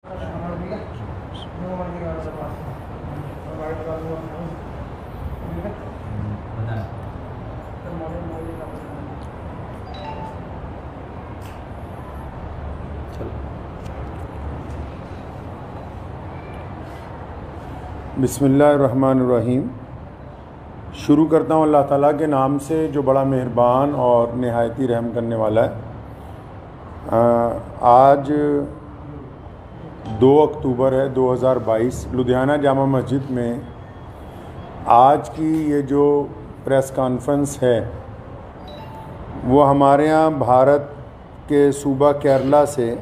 बिस्मिल्लाहिर्रहमानिर्रहीम। शुरू करता हूँ अल्लाह ताला के नाम से जो बड़ा मेहरबान और नहायती रहम करने वाला है। आज 2 अक्टूबर है 2022। लुधियाना जामा मस्जिद में आज की ये जो प्रेस कॉन्फ्रेंस है वो हमारे यहाँ भारत के सूबा केरला से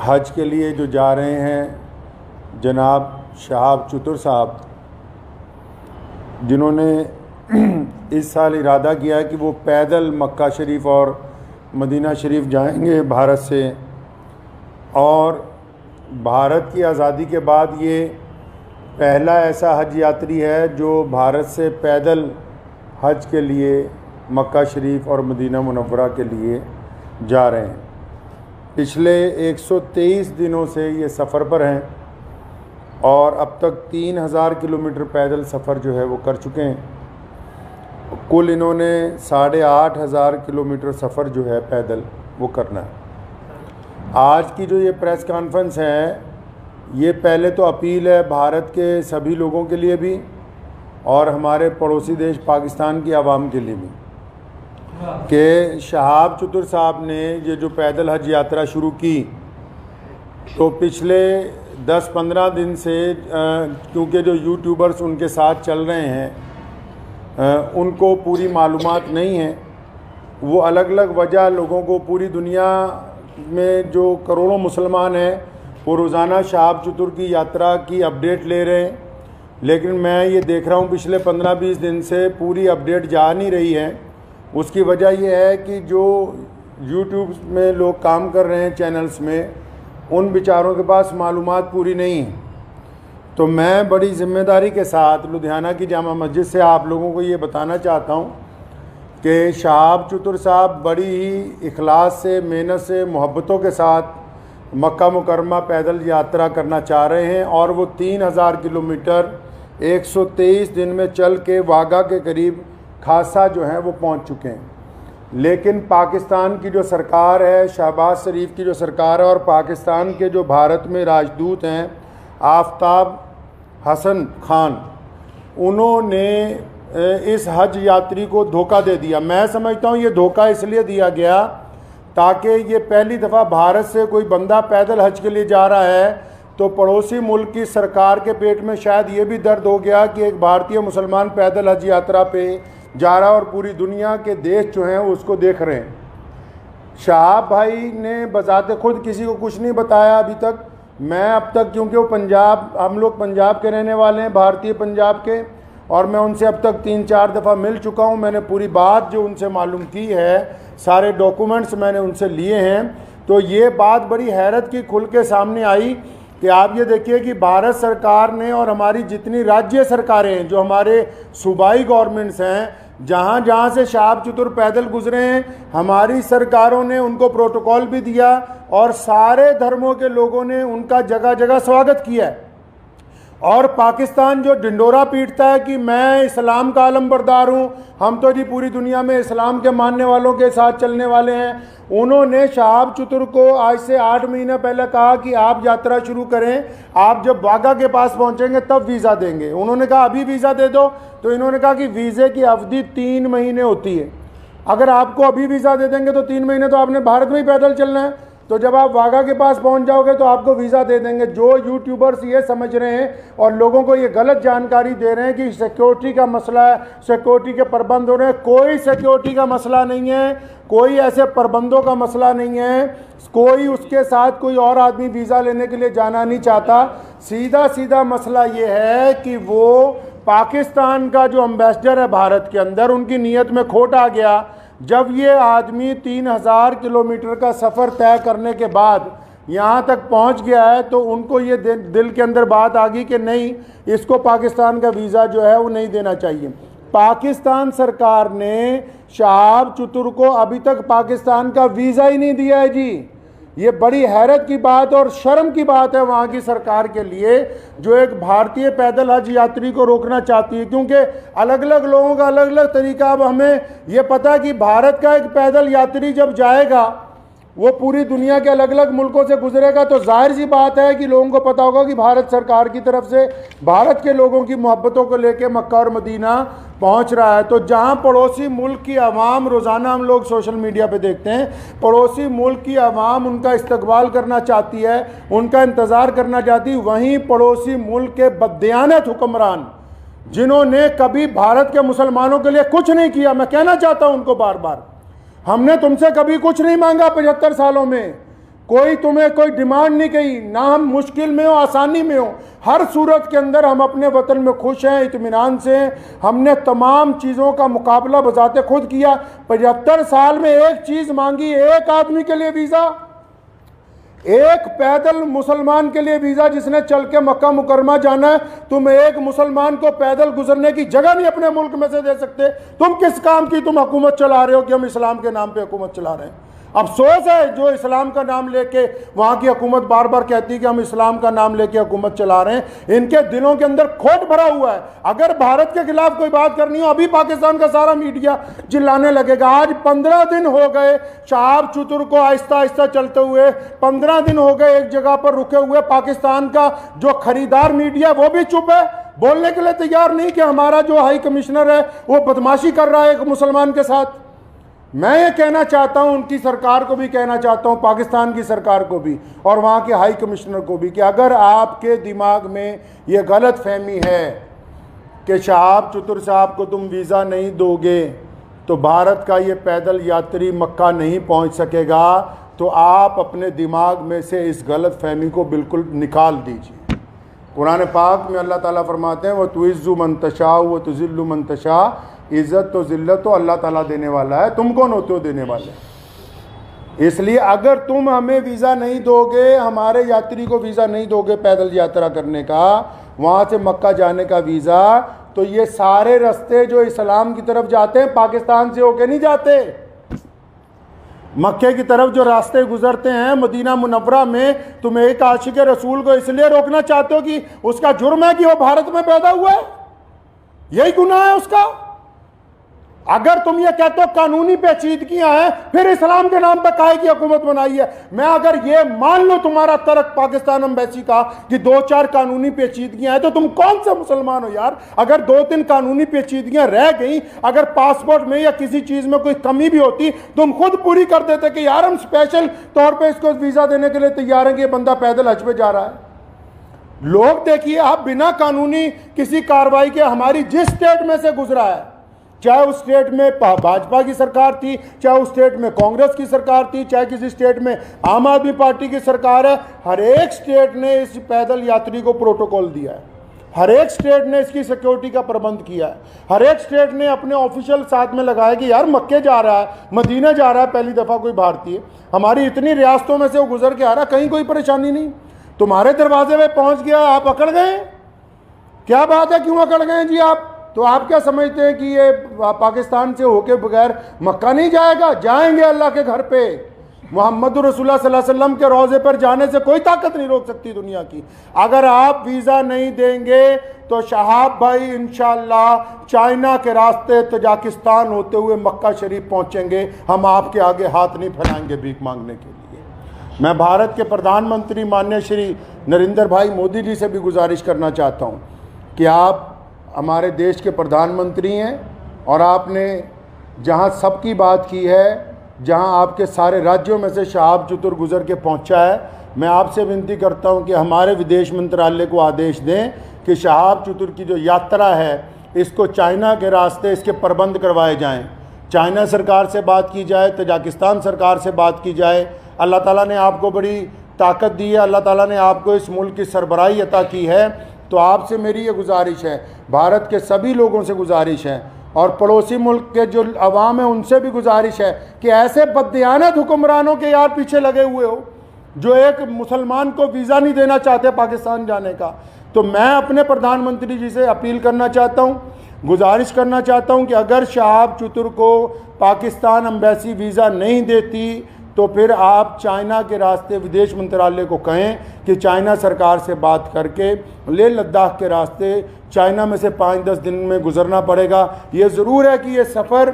हज के लिए जो जा रहे हैं जनाब शहाब चतुर साहब, जिन्होंने इस साल इरादा किया है कि वो पैदल मक्का शरीफ और मदीना शरीफ जाएंगे भारत से, और भारत की आज़ादी के बाद ये पहला ऐसा हज यात्री है जो भारत से पैदल हज के लिए मक्का शरीफ और मदीना मुनव्वरा के लिए जा रहे हैं। पिछले 123 दिनों से ये सफ़र पर हैं और अब तक 3000 किलोमीटर पैदल सफ़र जो है वो कर चुके हैं। कुल इन्होंने 8500 किलोमीटर सफ़र जो है पैदल वो करना है। आज की जो ये प्रेस कॉन्फ्रेंस है ये पहले तो अपील है भारत के सभी लोगों के लिए भी और हमारे पड़ोसी देश पाकिस्तान की आवाम के लिए भी कि शहाब चतुर साहब ने ये जो पैदल हज यात्रा शुरू की तो पिछले 10-15 दिन से क्योंकि जो यूट्यूबर्स उनके साथ चल रहे हैं उनको पूरी मालूमात नहीं है। वो अलग अलग वजह लोगों को, पूरी दुनिया में जो करोड़ों मुसलमान हैं वो रोज़ाना शहाब चतुर की यात्रा की अपडेट ले रहे हैं, लेकिन मैं ये देख रहा हूँ पिछले 15-20 दिन से पूरी अपडेट जा नहीं रही है। उसकी वजह यह है कि जो यूट्यूब में लोग काम कर रहे हैं चैनल्स में, उन बेचारों के पास मालूमात पूरी नहीं है। तो मैं बड़ी ज़िम्मेदारी के साथ लुधियाना की जामा मस्जिद से आप लोगों को ये बताना चाहता हूँ कि शहाब चतुर साहब बड़ी ही इखलास से, मेहनत से, मोहब्बतों के साथ मक्का मुकरमा पैदल यात्रा करना चाह रहे हैं और वो 3000 किलोमीटर 123 दिन में चल के वाघा के करीब खासा जो है वो पहुँच चुके हैं। लेकिन पाकिस्तान की जो सरकार है, शहबाज शरीफ की जो सरकार है, और पाकिस्तान के जो भारत में राजदूत हैं आफ्ताब हसन खान, उन्होंने इस हज यात्री को धोखा दे दिया। मैं समझता हूँ ये धोखा इसलिए दिया गया ताकि ये पहली दफ़ा भारत से कोई बंदा पैदल हज के लिए जा रहा है तो पड़ोसी मुल्क की सरकार के पेट में शायद ये भी दर्द हो गया कि एक भारतीय मुसलमान पैदल हज यात्रा पे जा रहा और पूरी दुनिया के देश जो हैं उसको देख रहे हैं। शहाब भाई ने बजाते खुद किसी को कुछ नहीं बताया अभी तक। मैं अब तक, क्योंकि वो पंजाब, हम लोग पंजाब के रहने वाले हैं, भारतीय पंजाब के, और मैं उनसे अब तक 3-4 दफ़ा मिल चुका हूँ। मैंने पूरी बात जो उनसे मालूम की है, सारे डॉक्यूमेंट्स मैंने उनसे लिए हैं। तो ये बात बड़ी हैरत की खुल के सामने आई कि आप ये देखिए कि भारत सरकार ने और हमारी जितनी राज्य सरकारें हैं, जो हमारे सूबाई गवर्नमेंट्स हैं, जहाँ जहाँ से शहाब चतुर पैदल गुजरे हैं, हमारी सरकारों ने उनको प्रोटोकॉल भी दिया और सारे धर्मों के लोगों ने उनका जगह जगह स्वागत किया है। और पाकिस्तान जो ढिंडोरा पीटता है कि मैं इस्लाम का आलमबरदार हूँ, हम तो जी पूरी दुनिया में इस्लाम के मानने वालों के साथ चलने वाले हैं, उन्होंने शहाब चतुर को आज से 8 महीने पहले कहा कि आप यात्रा शुरू करें, आप जब वाघा के पास पहुँचेंगे तब वीज़ा देंगे। उन्होंने कहा अभी वीज़ा दे दो, तो इन्होंने कहा कि वीज़े की अवधि 3 महीने होती है। अगर आपको अभी वीज़ा दे देंगे तो 3 महीने तो आपने भारत में ही पैदल चलना है, तो जब आप वाघा के पास पहुंच जाओगे तो आपको वीज़ा दे देंगे। जो यूट्यूबर्स ये समझ रहे हैं और लोगों को ये गलत जानकारी दे रहे हैं कि सिक्योरिटी का मसला है, सिक्योरिटी के प्रबंध हो रहे हैं, कोई सिक्योरिटी का मसला नहीं है, कोई ऐसे प्रबंधों का मसला नहीं है, कोई उसके साथ कोई और आदमी वीज़ा लेने के लिए जाना नहीं चाहता। सीधा सीधा मसला ये है कि वो पाकिस्तान का जो एम्बेसडर है भारत के अंदर, उनकी नीयत में खोट आ गया। जब ये आदमी 3000 किलोमीटर का सफ़र तय करने के बाद यहाँ तक पहुँच गया है तो उनको ये दिल के अंदर बात आ गई कि नहीं, इसको पाकिस्तान का वीज़ा जो है वो नहीं देना चाहिए। पाकिस्तान सरकार ने शहाब चतुर को अभी तक पाकिस्तान का वीज़ा ही नहीं दिया है जी। ये बड़ी हैरत की बात और शर्म की बात है वहाँ की सरकार के लिए, जो एक भारतीय पैदल हज यात्री को रोकना चाहती है, क्योंकि अलग अलग लोगों का अलग अलग तरीका। अब हमें ये पता है कि भारत का एक पैदल यात्री जब जाएगा वो पूरी दुनिया के अलग अलग मुल्कों से गुजरेगा, तो जाहिर सी बात है कि लोगों को पता होगा कि भारत सरकार की तरफ से भारत के लोगों की मोहब्बतों को लेके मक्का और मदीना पहुंच रहा है। तो जहां पड़ोसी मुल्क की आवाम, रोज़ाना हम लोग सोशल मीडिया पे देखते हैं, पड़ोसी मुल्क की आवाम उनका इस्तकबाल करना चाहती है, उनका इंतज़ार करना चाहती है, वहीं पड़ोसी मुल्क के बददियानत हुक्मरान जिन्होंने कभी भारत के मुसलमानों के लिए कुछ नहीं किया, मैं कहना चाहता हूं उनको बार बार, हमने तुमसे कभी कुछ नहीं मांगा 75 सालों में, कोई तुम्हें कोई डिमांड नहीं की, ना हम मुश्किल में हो आसानी में हो, हर सूरत के अंदर हम अपने वतन में खुश हैं, इत्मीनान से हैं। हमने तमाम चीज़ों का मुकाबला बजाते खुद किया। 75 साल में एक चीज़ मांगी, एक आदमी के लिए वीज़ा, एक पैदल मुसलमान के लिए वीज़ा जिसने चल के मक्का मुकरमा जाना है। तुम एक मुसलमान को पैदल गुजरने की जगह नहीं अपने मुल्क में से दे सकते। तुम किस काम की तुम हुकूमत चला रहे हो कि हम इस्लाम के नाम पे हुकूमत चला रहे हैं। अफसोस है जो इस्लाम का नाम लेके वहाँ की हुकूमत बार बार कहती है कि हम इस्लाम का नाम लेके हुकूमत चला रहे हैं, इनके दिलों के अंदर खोट भरा हुआ है। अगर भारत के खिलाफ कोई बात करनी हो, अभी पाकिस्तान का सारा मीडिया चिल्लाने लगेगा। आज 15 दिन हो गए शहाब चतुर को आहिस्ता आहिस्ता चलते हुए, 15 दिन हो गए एक जगह पर रुके हुए। पाकिस्तान का जो खरीदार मीडिया वो भी चुप है, बोलने के लिए तैयार नहीं कि हमारा जो हाई कमिश्नर है वो बदमाशी कर रहा है एक मुसलमान के साथ। मैं ये कहना चाहता हूं, उनकी सरकार को भी कहना चाहता हूं, पाकिस्तान की सरकार को भी और वहाँ के हाई कमिश्नर को भी, कि अगर आपके दिमाग में ये गलत फहमी है कि शहाब चतुर साहब को तुम वीज़ा नहीं दोगे तो भारत का ये पैदल यात्री मक्का नहीं पहुँच सकेगा, तो आप अपने दिमाग में से इस गलत फहमी को बिल्कुल निकाल दीजिए। कुरान पाक में अल्लाह ताला फरमाते हैं, वह तुइज़्ज़ु मन तशा व तुज़िल्लु मन तशा, इज़्ज़त तो ज़िल्लत तो अल्लाह ताला देने वाला है, तुम कौन होते हो देने वाले। इसलिए अगर तुम हमें वीज़ा नहीं दोगे, हमारे यात्री को वीज़ा नहीं दोगे पैदल यात्रा करने का, वहाँ से मक्का जाने का वीज़ा, तो ये सारे रास्ते जो इस्लाम की तरफ जाते हैं पाकिस्तान से होके नहीं जाते। मक्के की तरफ जो रास्ते गुजरते हैं मदीना मुनव्वरा में, तुम एक आशिक रसूल को इसलिए रोकना चाहते हो कि उसका जुर्म है कि वो भारत में पैदा हुआ है, यही गुनाह है उसका। अगर तुम ये कहते हो कानूनी पेचीदगियां हैं, फिर इस्लाम के नाम पर काहे की हुकूमत बनाई है। मैं अगर ये मान लो तुम्हारा तर्क पाकिस्तान एम्बेसी का कि 2-4 कानूनी पेचीदगियां हैं, तो तुम कौन से मुसलमान हो यार। अगर 2-3 कानूनी पेचीदगियां रह गई, अगर पासपोर्ट में या किसी चीज में कोई कमी भी होती, तुम खुद पूरी कर देते कि यार हम स्पेशल तौर पर इसको वीजा देने के लिए तैयार हैं कि ये बंदा पैदल हज पे जा रहा है। लोग देखिए, आप बिना कानूनी किसी कार्रवाई के हमारी जिस स्टेट में से गुजरा है, चाहे उस स्टेट में भाजपा की सरकार थी, चाहे उस स्टेट में कांग्रेस की सरकार थी, चाहे किसी स्टेट में आम आदमी पार्टी की सरकार है, हर एक स्टेट ने इस पैदल यात्री को प्रोटोकॉल दिया है, हर एक स्टेट ने इसकी सिक्योरिटी का प्रबंध किया है, हर एक स्टेट ने अपने ऑफिशियल साथ में लगाया कि यार मक्के जा रहा है, मदीना जा रहा है पहली दफ़ा कोई भारतीय, हमारी इतनी रियासतों में से वो गुजर के आ रहा, कहीं कोई परेशानी नहीं, तुम्हारे दरवाजे में पहुँच गया, आप अकड़ गए। क्या बात है, क्यों अकड़ गए जी आप? तो आप क्या समझते हैं कि ये पाकिस्तान से होके बगैर मक्का नहीं जाएगा? जाएंगे अल्लाह के घर पे। मोहम्मद रसूलुल्लाह सल्लल्लाहु अलैहि वसल्लम के रोज़े पर जाने से कोई ताकत नहीं रोक सकती दुनिया की। अगर आप वीज़ा नहीं देंगे तो शहाब भाई इंशाअल्लाह चाइना के रास्ते तजाकिस्तान होते हुए मक्का शरीफ पहुँचेंगे। हम आपके आगे हाथ नहीं फैलाएंगे भीख मांगने के लिए। मैं भारत के प्रधानमंत्री माननीय श्री नरेंद्र भाई मोदी जी से भी गुजारिश करना चाहता हूँ कि आप हमारे देश के प्रधानमंत्री हैं और आपने जहां सबकी बात की है, जहां आपके सारे राज्यों में से शहाब चतुर गुजर के पहुंचा है, मैं आपसे विनती करता हूं कि हमारे विदेश मंत्रालय को आदेश दें कि शहाब चतुर की जो यात्रा है इसको चाइना के रास्ते इसके प्रबंध करवाए जाएं। चाइना सरकार से बात की जाए, तजाकिस्तान सरकार से बात की जाए। अल्लाह ताला ने आपको बड़ी ताकत दी है, अल्लाह ताला ने आपको इस मुल्क की सरबराही अता की है। तो आपसे मेरी ये गुजारिश है, भारत के सभी लोगों से गुजारिश है और पड़ोसी मुल्क के जो अवाम है उनसे भी गुजारिश है कि ऐसे बददियानत हुक्मरानों के यार पीछे लगे हुए हो जो एक मुसलमान को वीज़ा नहीं देना चाहते पाकिस्तान जाने का। तो मैं अपने प्रधानमंत्री जी से अपील करना चाहता हूँ, गुजारिश करना चाहता हूँ कि अगर शहाब चतुर को पाकिस्तान एम्बेसी वीज़ा नहीं देती तो फिर आप चाइना के रास्ते विदेश मंत्रालय को कहें कि चाइना सरकार से बात करके लेह लद्दाख के रास्ते चाइना में से 5-10 दिन में गुजरना पड़ेगा। ये ज़रूर है कि ये सफ़र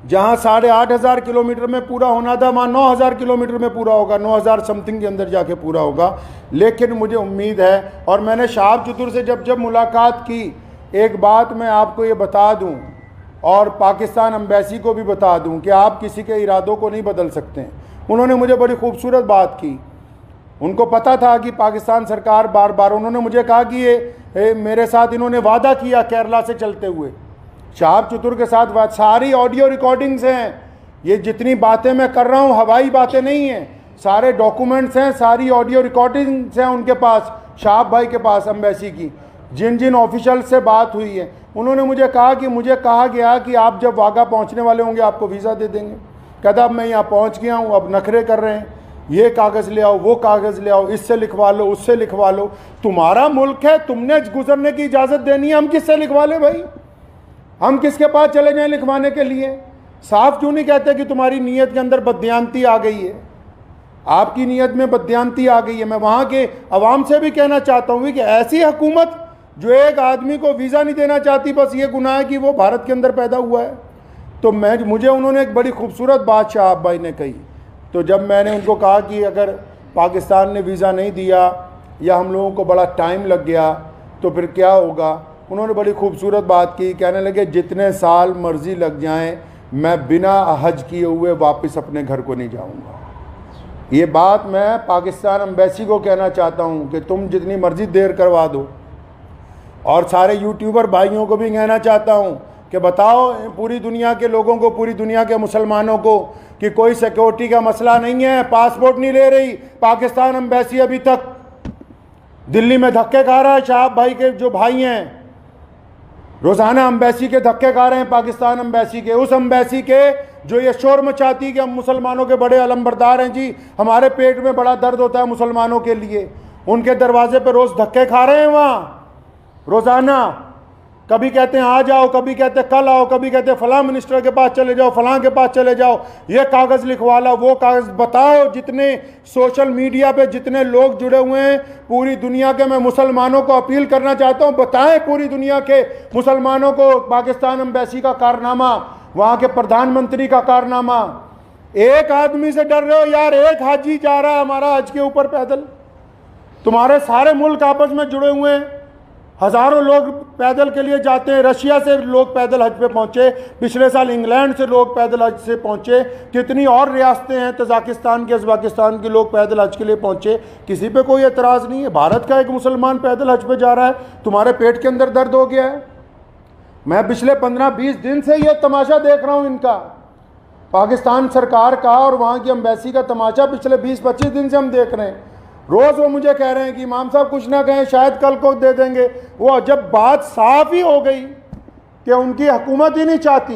जहाँ 8,500 किलोमीटर में पूरा होना था वहाँ 9,000 किलोमीटर में पूरा होगा, 9,000 समथिंग के अंदर जाके पूरा होगा। लेकिन मुझे उम्मीद है, और मैंने शहाब चतुर से जब मुलाकात की, एक बात मैं आपको ये बता दूं और पाकिस्तान एम्बेसी को भी बता दूं कि आप किसी के इरादों को नहीं बदल सकते। उन्होंने मुझे बड़ी खूबसूरत बात की। उनको पता था कि पाकिस्तान सरकार बार बार, उन्होंने मुझे कहा कि ये मेरे साथ इन्होंने वादा किया केरला से चलते हुए, शहाब चतुर के साथ सारी ऑडियो रिकॉर्डिंग्स हैं। ये जितनी बातें मैं कर रहा हूँ हवाई बातें नहीं हैं, सारे डॉक्यूमेंट्स हैं, सारी ऑडियो रिकॉर्डिंग्स हैं उनके पास, शहाब भाई के पास एम्बेसी की, जिन जिन ऑफिशियल से बात हुई है। उन्होंने मुझे कहा कि मुझे कहा गया कि आप जब वाघा पहुंचने वाले होंगे आपको वीज़ा दे देंगे। कहता अब मैं यहाँ पहुंच गया हूँ, अब नखरे कर रहे हैं, ये कागज़ ले आओ, वो कागज़ ले आओ, इससे लिखवा लो, उससे लिखवा लो। तुम्हारा मुल्क है, तुमने गुजरने की इजाज़त देनी है, हम किससे लिखवा लें भाई? हम किसके पास चले जाएं लिखवाने के लिए? साफ क्यों नहीं कहते कि तुम्हारी नीयत के अंदर बददियानती आ गई है, आपकी नीयत में बददियानती आ गई है। मैं वहाँ के अवाम से भी कहना चाहता हूँ कि ऐसी हुकूमत जो एक आदमी को वीज़ा नहीं देना चाहती, बस ये गुनाह है कि वो भारत के अंदर पैदा हुआ है। तो मुझे उन्होंने एक बड़ी खूबसूरत बात शहाब भाई ने कही। तो जब मैंने उनको कहा कि अगर पाकिस्तान ने वीज़ा नहीं दिया या हम लोगों को बड़ा टाइम लग गया तो फिर क्या होगा, उन्होंने बड़ी खूबसूरत बात की। कहने लगे जितने साल मर्ज़ी लग जाएं, मैं बिना हज किए हुए वापस अपने घर को नहीं जाऊंगा। ये बात मैं पाकिस्तान एम्बेसी को कहना चाहता हूं कि तुम जितनी मर्ज़ी देर करवा दो। और सारे यूट्यूबर भाइयों को भी कहना चाहता हूं कि बताओ पूरी दुनिया के लोगों को, पूरी दुनिया के मुसलमानों को कि कोई सिक्योरिटी का मसला नहीं है, पासपोर्ट नहीं ले रही पाकिस्तान एम्बेसी। अभी तक दिल्ली में धक्के खा रहा है, शहाब भाई के जो भाई हैं रोज़ाना एम्बेसी के धक्के खा रहे हैं, पाकिस्तान एम्बेसी के, उस एम्बेसी के जो ये शोर मचाती कि हम मुसलमानों के बड़े अलमबरदार हैं जी, हमारे पेट में बड़ा दर्द होता है मुसलमानों के लिए। उनके दरवाजे पर रोज़ धक्के खा रहे हैं वहाँ रोज़ाना। कभी कहते हैं आ जाओ, कभी कहते हैं कल आओ, कभी कहते हैं फलां मिनिस्टर के पास चले जाओ, फलां के पास चले जाओ, ये कागज़ लिखवा लो, वो कागज़। बताओ जितने सोशल मीडिया पे जितने लोग जुड़े हुए हैं पूरी दुनिया के, मैं मुसलमानों को अपील करना चाहता हूँ, बताएं पूरी दुनिया के मुसलमानों को पाकिस्तान एम्बेसी का कारनामा, वहाँ के प्रधानमंत्री का कारनामा। एक आदमी से डर रहे हो यार, एक हाजी जा रहा है हमारा हज के ऊपर पैदल, तुम्हारे सारे मुल्क आपस में जुड़े हुए हैं, हज़ारों लोग पैदल के लिए जाते हैं। रशिया से लोग पैदल हज पे पहुँचे, पिछले साल इंग्लैंड से लोग पैदल हज से पहुँचे, कितनी और रियासतें हैं तजाकिस्तान के, उज़्बेकिस्तान के लोग पैदल हज के लिए पहुँचे। किसी पे कोई एतराज़ नहीं है। भारत का एक मुसलमान पैदल हज पे जा रहा है, तुम्हारे पेट के अंदर दर्द हो गया है। मैं पिछले 15-20 दिन से ये तमाशा देख रहा हूँ इनका, पाकिस्तान सरकार का और वहाँ की एम्बेसी का तमाशा पिछले 20-25 दिन से हम देख रहे हैं। रोज़ वो मुझे कह रहे हैं कि इमाम साहब कुछ ना कहें, शायद कल को दे देंगे। वो जब बात साफ ही हो गई कि उनकी हुकूमत ही नहीं चाहती,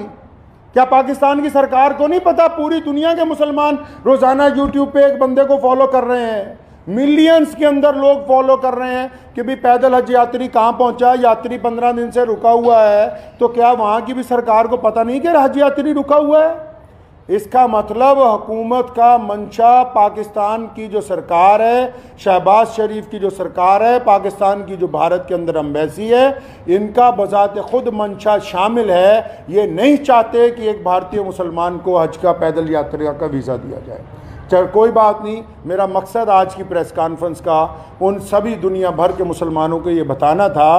क्या पाकिस्तान की सरकार को नहीं पता पूरी दुनिया के मुसलमान रोज़ाना यूट्यूब पे एक बंदे को फॉलो कर रहे हैं, मिलियंस के अंदर लोग फॉलो कर रहे हैं कि भाई पैदल हज यात्री कहाँ पहुँचा, यात्री 15 दिन से रुका हुआ है। तो क्या वहाँ की भी सरकार को पता नहीं कि हज यात्री रुका हुआ है? इसका मतलब हुकूमत का मंशा, पाकिस्तान की जो सरकार है, शहबाज शरीफ की जो सरकार है, पाकिस्तान की जो भारत के अंदर एम्बेसी है, इनका बजाते खुद मंशा शामिल है। ये नहीं चाहते कि एक भारतीय मुसलमान को हज का पैदल यात्रा का वीज़ा दिया जाए। चल कोई बात नहीं, मेरा मकसद आज की प्रेस कॉन्फ्रेंस का उन सभी दुनिया भर के मुसलमानों को ये बताना था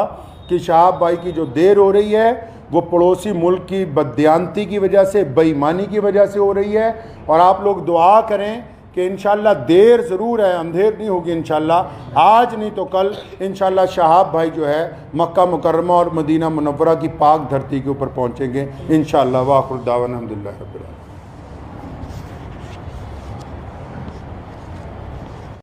कि शहाब भाई की जो देर हो रही है वो पड़ोसी मुल्क की बददियानती की वजह से, बेईमानी की वजह से हो रही है। और आप लोग दुआ करें कि इंशाल्लाह देर ज़रूर है, अंधेर नहीं होगी इंशाल्लाह, आज नहीं तो कल इंशाल्लाह शहाब भाई जो है मक्का मुकर्रमा और मदीना मुनव्वरा की पाक धरती के ऊपर पहुँचेंगे इंशाल्लाह। वाखिर दावाना अल्हम्दुलिल्लाह रब्बिल आलमीन।